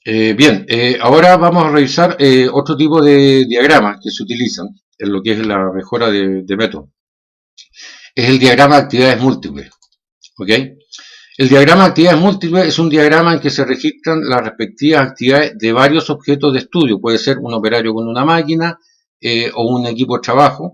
Bien, ahora vamos a revisar otro tipo de diagramas que se utilizan en lo que es la mejora de método. Es el diagrama de actividades múltiples. ¿Ok? El diagrama de actividades múltiples es un diagrama en que se registran las respectivas actividades de varios objetos de estudio. Puede ser un operario con una máquina o un equipo de trabajo,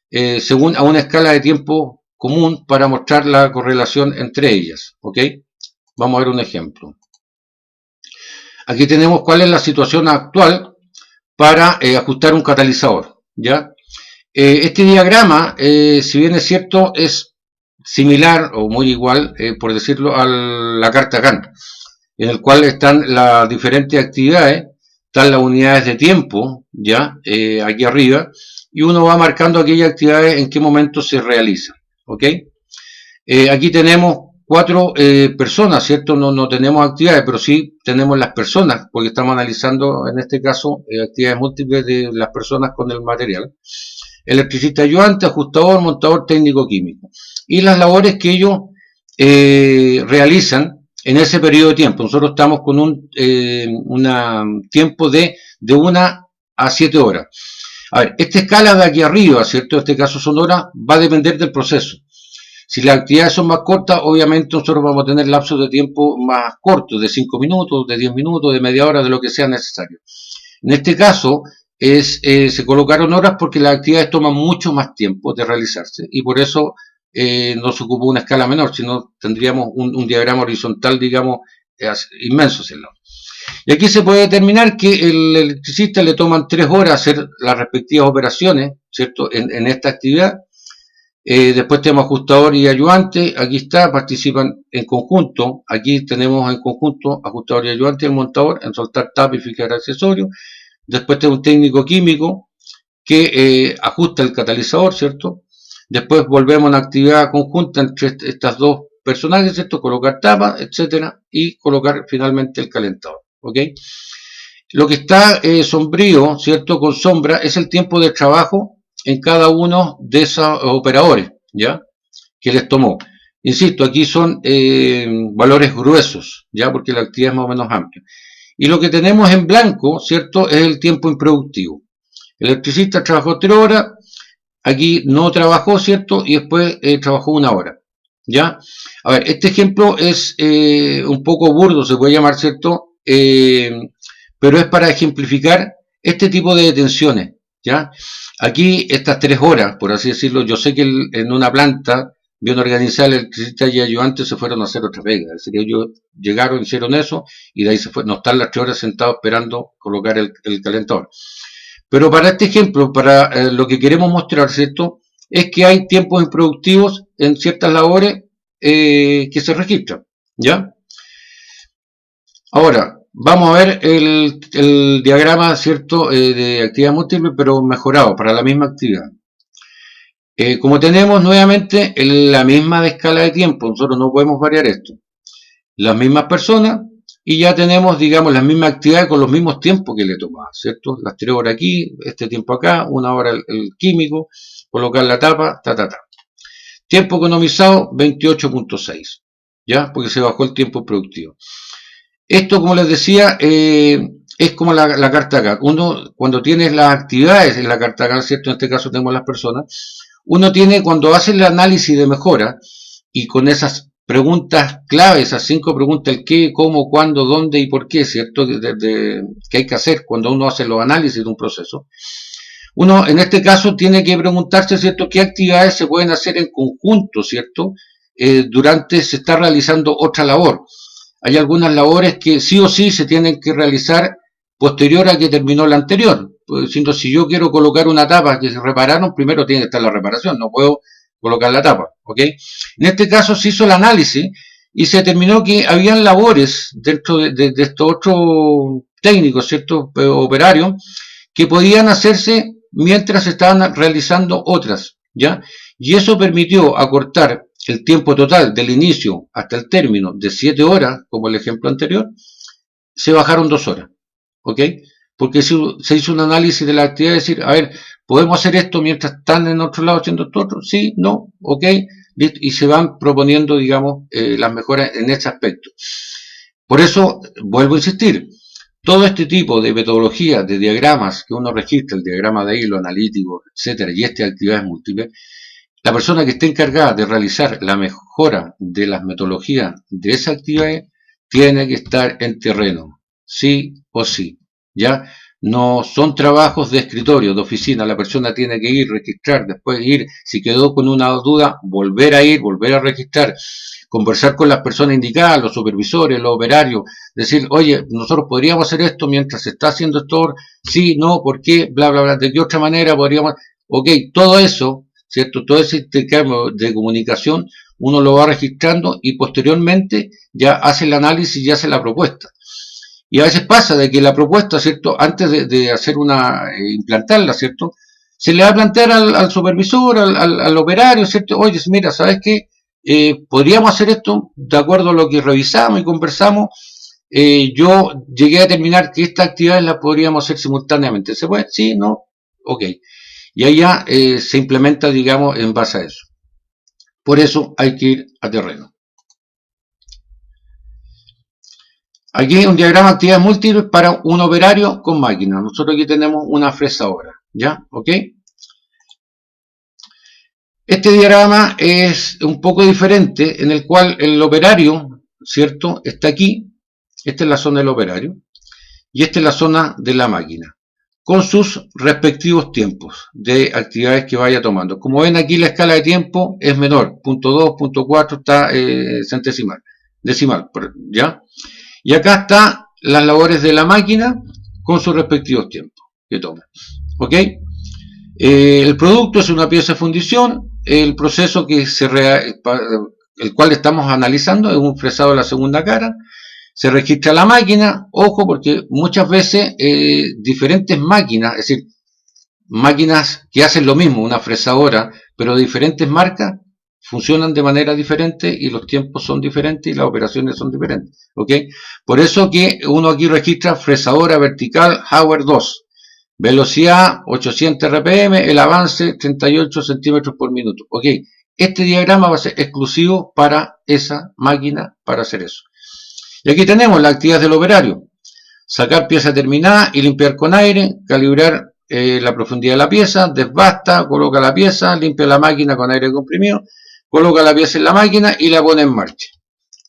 según a una escala de tiempo común para mostrar la correlación entre ellas. ¿Ok? Vamos a ver un ejemplo. Aquí tenemos cuál es la situación actual para ajustar un catalizador. ¿Ya? Este diagrama, si bien es cierto, es similar o muy igual, por decirlo, a la carta Gantt, en el cual están las diferentes actividades, están las unidades de tiempo, ya, aquí arriba, y uno va marcando aquellas actividades en qué momento se realizan. ¿Ok? Aquí tenemos cuatro personas, ¿cierto? No tenemos actividades, pero sí tenemos las personas, porque estamos analizando en este caso actividades múltiples de las personas con el material. Electricista ayudante, ajustador, montador, técnico químico. Y las labores que ellos realizan en ese periodo de tiempo. Nosotros estamos con un tiempo de 1 a 7 horas. A ver, esta escala de aquí arriba, ¿cierto? En este caso son horas, va a depender del proceso. Si las actividades son más cortas, obviamente nosotros vamos a tener lapsos de tiempo más cortos, de 5 minutos, de 10 minutos, de media hora, de lo que sea necesario. En este caso, se colocaron horas porque las actividades toman mucho más tiempo de realizarse y por eso no se ocupó una escala menor, sino tendríamos un diagrama horizontal, digamos, inmenso. Y aquí se puede determinar que el electricista le toman 3 horas hacer las respectivas operaciones, ¿cierto?, en esta actividad. Después tenemos ajustador y ayudante, aquí está, participan en conjunto, aquí tenemos en conjunto ajustador y ayudante, el montador, en soltar tapa y fijar accesorios. Después tenemos un técnico químico que ajusta el catalizador, ¿cierto? Después volvemos a una actividad conjunta entre estas dos personajes, ¿cierto? Colocar tapa, etcétera, y colocar finalmente el calentador, ¿ok? Lo que está sombrío, ¿cierto? Con sombra, es el tiempo de trabajo en cada uno de esos operadores, ¿ya? Que les tomó. Insisto, aquí son valores gruesos, ¿ya? Porque la actividad es más o menos amplia. Y lo que tenemos en blanco, ¿cierto? Es el tiempo improductivo. El electricista trabajó 3 horas, aquí no trabajó, ¿cierto? Y después trabajó 1 hora, ¿ya? A ver, este ejemplo es un poco burdo, se puede llamar, ¿cierto? Pero es para ejemplificar este tipo de detenciones, ¿ya? Aquí estas 3 horas, por así decirlo, yo sé que en una planta bien organizada, el electricista y ayudante se fueron a hacer otra pega, es decir, ellos llegaron, hicieron eso y de ahí se fue, no están las 3 horas sentados esperando colocar el calentador. Pero para este ejemplo, para lo que queremos mostrar, ¿cierto? Es que hay tiempos improductivos en ciertas labores que se registran, ¿ya? Ahora, vamos a ver el diagrama, ¿cierto? De actividad múltiple, pero mejorado para la misma actividad. Como tenemos nuevamente la misma escala de tiempo, nosotros no podemos variar esto. Las mismas personas y ya tenemos, digamos, las mismas actividades con los mismos tiempos que le tomaba, ¿cierto? Las 3 horas aquí, este tiempo acá, 1 hora el químico, colocar la tapa, ta. Tiempo economizado, 28.6, ¿ya? Porque se bajó el tiempo productivo. Esto, como les decía, es como la carta acá. Uno, cuando tienes las actividades en la carta acá, ¿cierto? En este caso tenemos las personas. Uno tiene, cuando hace el análisis de mejora, y con esas preguntas clave, esas 5 preguntas, el qué, cómo, cuándo, dónde y por qué, ¿cierto? Que hay que hacer cuando uno hace los análisis de un proceso. Uno, en este caso, tiene que preguntarse, ¿cierto?, qué actividades se pueden hacer en conjunto, ¿cierto? Durante se está realizando otra labor. Hay algunas labores que sí o sí se tienen que realizar posterior a que terminó la anterior. Pues, diciendo, si yo quiero colocar una tapa que se repararon, primero tiene que estar la reparación, no puedo colocar la tapa, ¿ok? En este caso se hizo el análisis y se determinó que habían labores dentro de estos otros técnicos, ¿cierto?, operarios, que podían hacerse mientras se estaban realizando otras, ¿ya? Y eso permitió acortar el tiempo total del inicio hasta el término de 7 horas, como el ejemplo anterior, se bajaron 2 horas, ¿ok? Porque se hizo un análisis de la actividad, es decir, a ver, ¿podemos hacer esto mientras están en otro lado haciendo esto otro? Sí, no, ok, listo, y se van proponiendo, digamos, las mejoras en este aspecto. Por eso, vuelvo a insistir, todo este tipo de metodología, de diagramas que uno registra, el diagrama de hilo, analítico, etcétera, y este de actividades múltiples, la persona que esté encargada de realizar la mejora de las metodologías de esas actividades tiene que estar en terreno, sí o sí, ¿ya? No son trabajos de escritorio, de oficina, la persona tiene que ir, registrar, después ir, si quedó con una duda, volver a ir, volver a registrar, conversar con las personas indicadas, los supervisores, los operarios, decir, oye, nosotros podríamos hacer esto mientras se está haciendo esto, sí, no, ¿por qué? Bla, bla, bla, de qué otra manera podríamos, ok, todo eso, ¿cierto? Todo ese intercambio de comunicación uno lo va registrando y posteriormente ya hace el análisis y hace la propuesta. Y a veces pasa de que la propuesta, ¿cierto? Antes de hacer implantarla, ¿cierto? Se le va a plantear al supervisor, al operario, ¿cierto? Oye, mira, ¿sabes qué? Podríamos hacer esto de acuerdo a lo que revisamos y conversamos. Yo llegué a determinar que estas actividades las podríamos hacer simultáneamente. ¿Se puede? Sí, no, ok. Y ahí ya se implementa, digamos, en base a eso. Por eso hay que ir a terreno. Aquí hay un diagrama de actividades múltiples para un operario con máquina. Nosotros aquí tenemos una fresadora, ¿ya? ¿Ok? Este diagrama es un poco diferente, en el cual el operario, ¿cierto? Está aquí. Esta es la zona del operario. Y esta es la zona de la máquina, con sus respectivos tiempos de actividades que vaya tomando. Como ven aquí, la escala de tiempo es menor. Punto 2, punto 4 está centesimal, decimal, ¿ya? Y acá están las labores de la máquina con sus respectivos tiempos que toma. ¿Ok? El producto es una pieza de fundición. El proceso el cual estamos analizando es un fresado de la segunda cara. Se registra la máquina. Ojo, porque muchas veces diferentes máquinas, es decir, máquinas que hacen lo mismo, una fresadora, pero de diferentes marcas, funcionan de manera diferente y los tiempos son diferentes y las operaciones son diferentes. ¿Ok? Por eso que uno aquí registra fresadora vertical Hauer 2. Velocidad 800 RPM, el avance 38 centímetros por minuto. ¿Ok? Este diagrama va a ser exclusivo para esa máquina para hacer eso. Y aquí tenemos las actividades del operario. Sacar pieza terminada y limpiar con aire, calibrar la profundidad de la pieza, desbasta, coloca la pieza, limpia la máquina con aire comprimido, coloca la pieza en la máquina y la pone en marcha.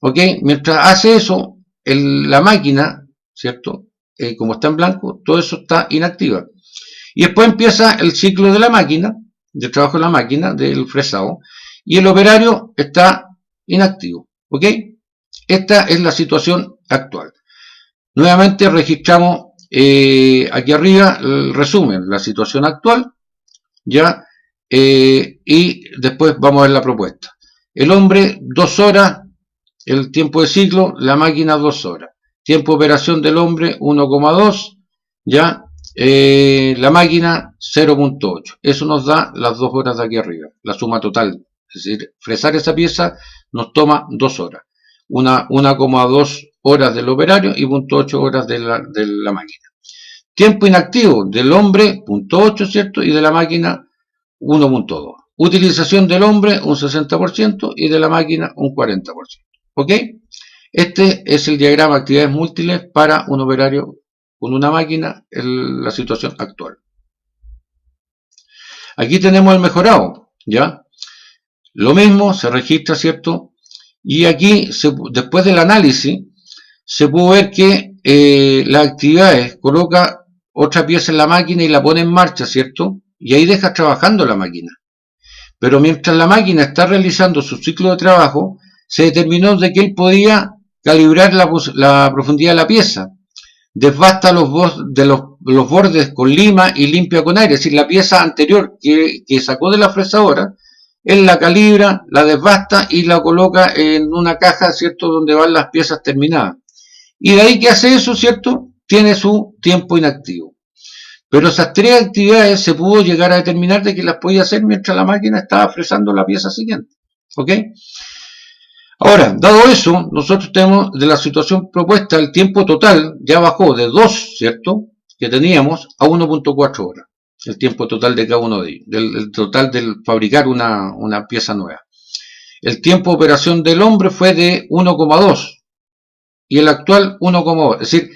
¿Ok? Mientras hace eso, la máquina, ¿cierto? Como está en blanco, todo eso está inactiva. Y después empieza el ciclo de la máquina, del trabajo de la máquina, del fresado, y el operario está inactivo. ¿Ok? Esta es la situación actual. Nuevamente registramos aquí arriba el resumen, la situación actual, ¿ya? Y después vamos a ver la propuesta. El hombre 2 horas, el tiempo de ciclo, la máquina 2 horas. Tiempo de operación del hombre 1,2, ¿ya? La máquina 0,8. Eso nos da las 2 horas de aquí arriba, la suma total. Es decir, fresar esa pieza nos toma 2 horas. 1,2 horas del operario y 0,8 horas de la máquina. Tiempo inactivo del hombre 0,8, ¿cierto? Y de la máquina 1,2. Utilización del hombre un 60% y de la máquina un 40%. ¿Ok? Este es el diagrama de actividades múltiples para un operario con una máquina en la situación actual. Aquí tenemos el mejorado, ¿ya? Lo mismo se registra, ¿cierto? Y aquí, después del análisis, se pudo ver que las actividades coloca otra pieza en la máquina y la pone en marcha, ¿cierto? Y ahí deja trabajando la máquina. Pero mientras la máquina está realizando su ciclo de trabajo, se determinó de que él podía calibrar la profundidad de la pieza. Desbasta los bordes con lima y limpia con aire. Es decir, la pieza anterior que sacó de la fresadora, él la calibra, la desbasta y la coloca en una caja, ¿cierto? Donde van las piezas terminadas. Y de ahí que hace eso, ¿cierto? Tiene su tiempo inactivo. Pero esas 3 actividades se pudo llegar a determinar de que las podía hacer mientras la máquina estaba fresando la pieza siguiente. ¿Ok? Ahora, dado eso, nosotros tenemos de la situación propuesta, el tiempo total ya bajó de 2, ¿cierto? Que teníamos a 1,4 horas. El tiempo total de cada uno de ellos. El total de fabricar una pieza nueva. El tiempo de operación del hombre fue de 1,2 y el actual 1,2. Es decir,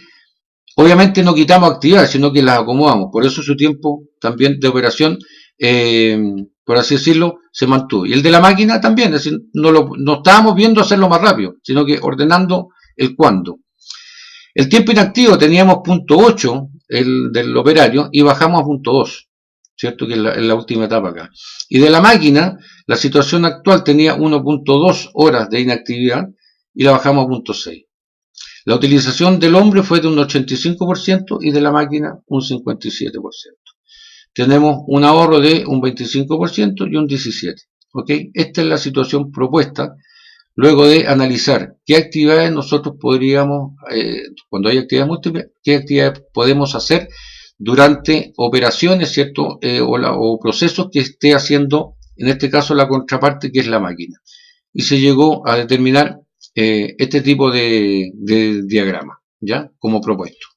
Obviamente no quitamos actividades, sino que las acomodamos. Por eso su tiempo también de operación, eh, por así decirlo, se mantuvo. Y el de la máquina también, es decir, no estábamos viendo hacerlo más rápido, sino que ordenando el cuándo. El tiempo inactivo teníamos punto 8, el del operario, y bajamos a punto 2, ¿cierto? Que es la última etapa acá. Y de la máquina, la situación actual tenía 1.2 horas de inactividad y la bajamos a punto 6. La utilización del hombre fue de un 85% y de la máquina un 57%. Tenemos un ahorro de un 25% y un 17%. ¿Ok? Esta es la situación propuesta luego de analizar qué actividades nosotros podríamos, cuando hay actividades múltiples, qué actividades podemos hacer durante operaciones, ¿cierto? O procesos que esté haciendo, en este caso, la contraparte, que es la máquina. Y se llegó a determinar este tipo de diagrama, ¿ya? Como propuesto.